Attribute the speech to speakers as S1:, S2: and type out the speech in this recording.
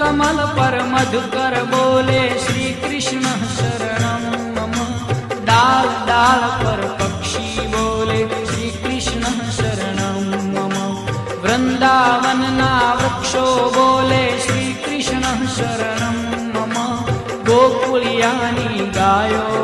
S1: कमल पर मधुकर बोले श्री कृष्ण शरणं मम। डाल डाल पर पक्षी बोले श्री कृष्ण शरणं मम। वृंदावन ना वृक्षो बोले श्री कृष्ण शरणं मम। गोकुलियानी गायो